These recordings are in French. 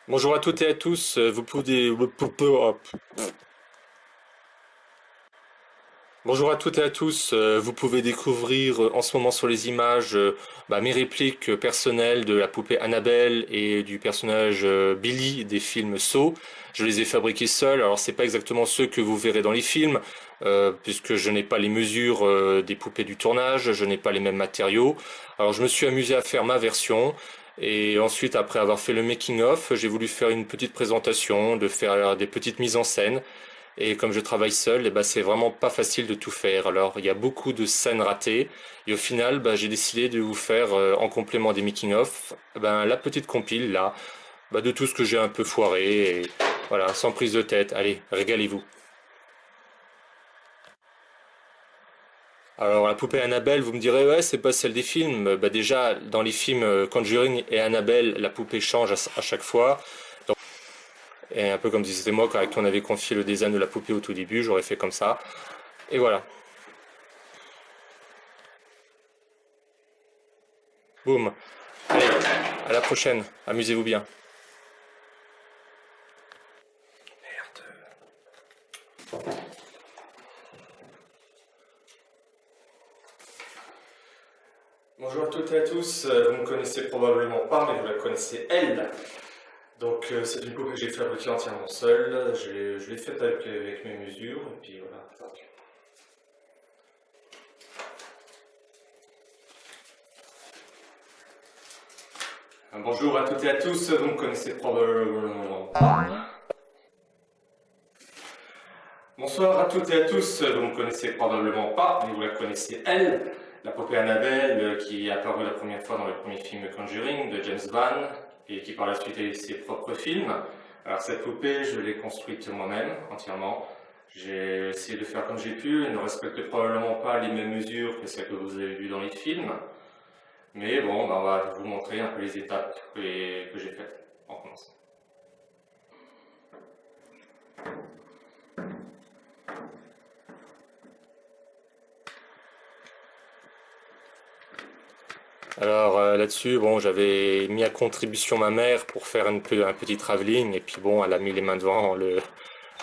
Bonjour à toutes et à tous, vous pouvez... Bonjour à toutes et à tous, vous pouvez découvrir en ce moment sur les images mes répliques personnelles de la poupée Annabelle et du personnage Billy des films Saw. Je les ai fabriqués seul, alors c'est pas exactement ceux que vous verrez dans les films, puisque je n'ai pas les mesures des poupées du tournage, je n'ai pas les mêmes matériaux. Alors je me suis amusé à faire ma version. Et ensuite, après avoir fait le making-of, j'ai voulu faire une petite présentation, de faire des petites mises en scène. Et comme je travaille seul, c'est vraiment pas facile de tout faire. Alors il y a beaucoup de scènes ratées. Et au final, j'ai décidé de vous faire, en complément des making-of, la petite compile là, de tout ce que j'ai un peu foiré. Et voilà, sans prise de tête. Allez, régalez-vous. Alors la poupée Annabelle, vous me direz, ouais, c'est pas celle des films. Déjà, dans les films Conjuring et Annabelle, la poupée change à chaque fois. Donc, et un peu comme disait moi, quand on avait confié le design de la poupée au tout début, j'aurais fait comme ça. Et voilà. Boum. Allez, à la prochaine. Amusez-vous bien. Bonjour à toutes et à tous. Vous ne me connaissez probablement pas, mais vous la connaissez elle. Donc c'est une poupée que j'ai fabriquée entièrement seule. Je l'ai faite avec mes mesures. Et puis voilà. Bonjour à toutes et à tous. Vous me connaissez probablement pas. Bonsoir à toutes et à tous. Vous ne me connaissez probablement pas, mais vous la connaissez elle. La poupée Annabelle qui est apparue la première fois dans le premier film Conjuring de James Wan et qui par la suite a eu ses propres films. Alors cette poupée, je l'ai construite moi-même entièrement. J'ai essayé de faire comme j'ai pu. Elle ne respecte probablement pas les mêmes mesures que celles que vous avez vues dans les films. Mais bon, on va vous montrer un peu les étapes que j'ai faites. On commence. Alors là-dessus, bon, j'avais mis à contribution ma mère pour faire un petit travelling, et puis bon, elle a mis les mains devant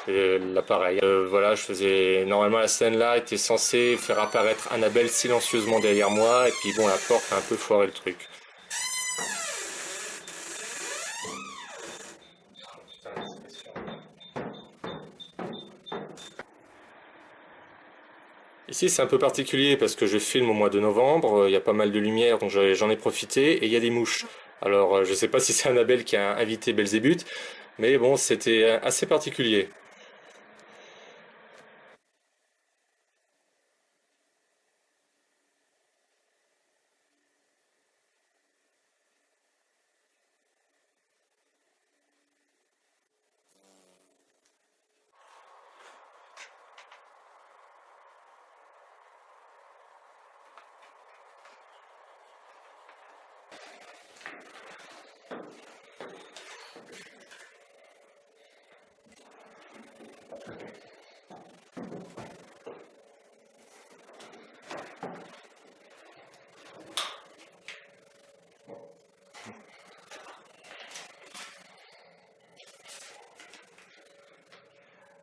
l'appareil. Voilà, je faisais... Normalement, la scène là était censée faire apparaître Annabelle silencieusement derrière moi, et puis bon, la porte a un peu foiré le truc. Ici, c'est un peu particulier parce que je filme au mois de novembre, il y a pas mal de lumière, donc j'en ai profité, et il y a des mouches. Alors, je sais pas si c'est Annabelle qui a invité Belzébuth, mais bon, c'était assez particulier.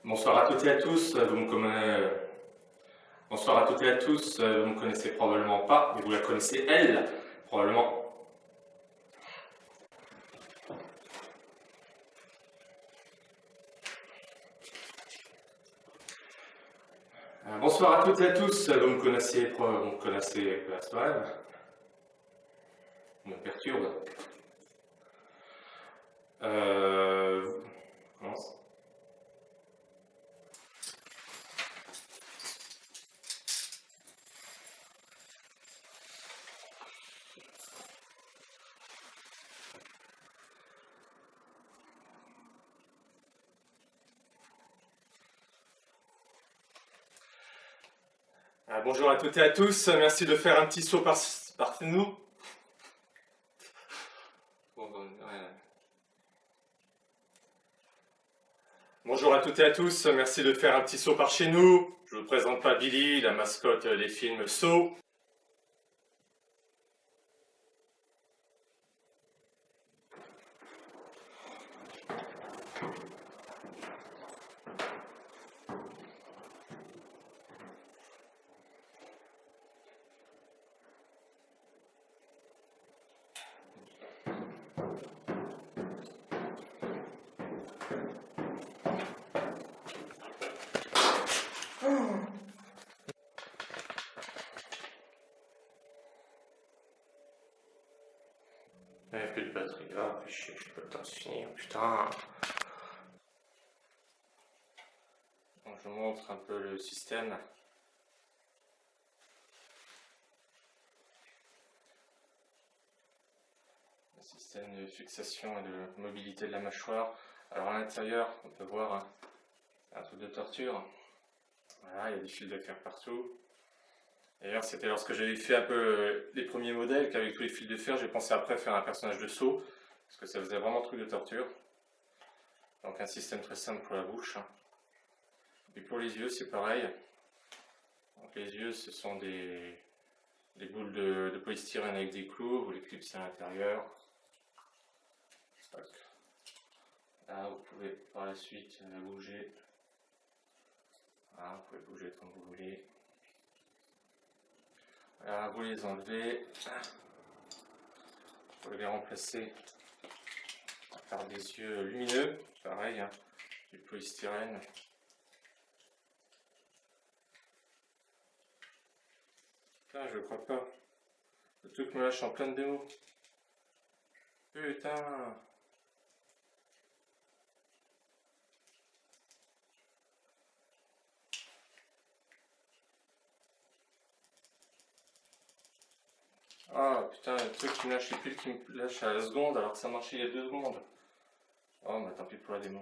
Bonsoir à toutes et à tous, Bonsoir à toutes et à tous, vous ne me connaissez probablement pas, mais vous la connaissez elle, probablement. Bonsoir à toutes et à tous, vous me connaissez quand même, vous me perturbe. On commence. Bonjour à toutes et à tous, merci de faire un petit saut par nous. Bonjour à toutes et à tous, merci de faire un petit saut par chez nous. Je vous présente pas Billy, la mascotte des films Saw. Il n'y a plus de batterie. Ah, je n'ai pas le temps de finir, putain. Donc, je vous montre un peu le système. Le système de fixation et de mobilité de la mâchoire. Alors à l'intérieur, on peut voir un truc de torture. Voilà, il y a des fils de fer partout. D'ailleurs, c'était lorsque j'avais fait un peu les premiers modèles qu'avec tous les fils de fer, j'ai pensé après faire un personnage de saut, parce que ça faisait vraiment truc de torture. Donc un système très simple pour la bouche. Et pour les yeux, c'est pareil. Donc les yeux, ce sont des boules de polystyrène avec des clous, vous les clipsez à l'intérieur. Là, vous pouvez par la suite la bouger. Voilà, vous pouvez bouger comme vous voulez. Voilà, vous les enlevez. Vous pouvez les remplacer par des yeux lumineux, pareil, hein, du polystyrène. Putain, je crois pas. Le truc me lâche en pleine démo. Putain. Ah putain, le truc qui me lâche les piles qui me lâche à la seconde alors que ça marchait il y a 2 secondes. Oh bah tant pis pour la démo.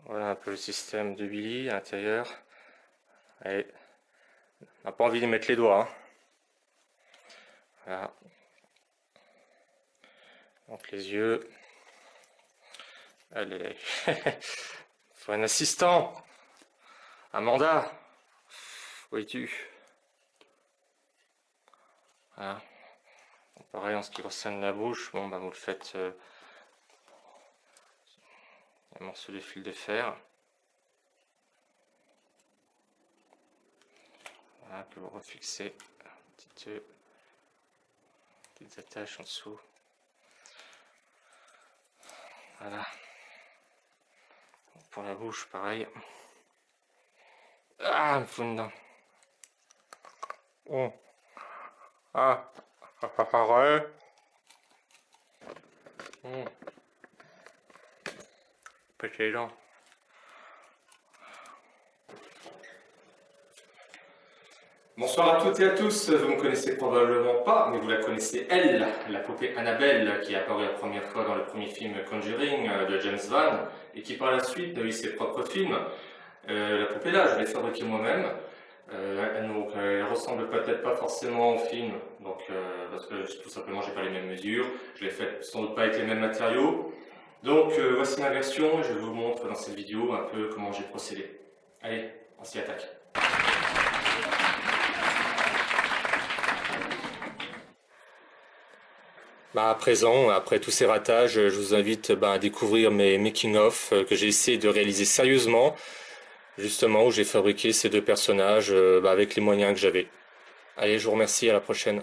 Voilà un peu le système de Billy à l'intérieur. Allez, on n'a pas envie de mettre les doigts. Hein. Voilà. Donc les yeux. Allez, faut un assistant. Amanda, où es-tu? Voilà. Donc, pareil en ce qui concerne la bouche, bon bah vous le faites. Un morceau de fil de fer. Voilà, que vous refixez petites attaches en dessous. Voilà. Pour la bouche, pareil. Ah, il me faut une dent. Oh. Ah, pareil. Petit les dents. Bonsoir à toutes et à tous, vous ne me connaissez probablement pas, mais vous la connaissez elle, la poupée Annabelle, qui est apparue la première fois dans le premier film Conjuring de James Wan, et qui par la suite a eu ses propres films. La poupée là, je l'ai fabriquée moi-même, donc elle ressemble peut-être pas forcément au film, donc, parce que tout simplement j'ai pas les mêmes mesures, je l'ai faite sans doute pas avec les mêmes matériaux. Donc voici ma version, je vous montre dans cette vidéo un peu comment j'ai procédé. Allez, on s'y attaque. Bah à présent, après tous ces ratages, je vous invite à découvrir mes making-of que j'ai essayé de réaliser sérieusement, justement où j'ai fabriqué ces 2 personnages avec les moyens que j'avais. Allez, je vous remercie, à la prochaine.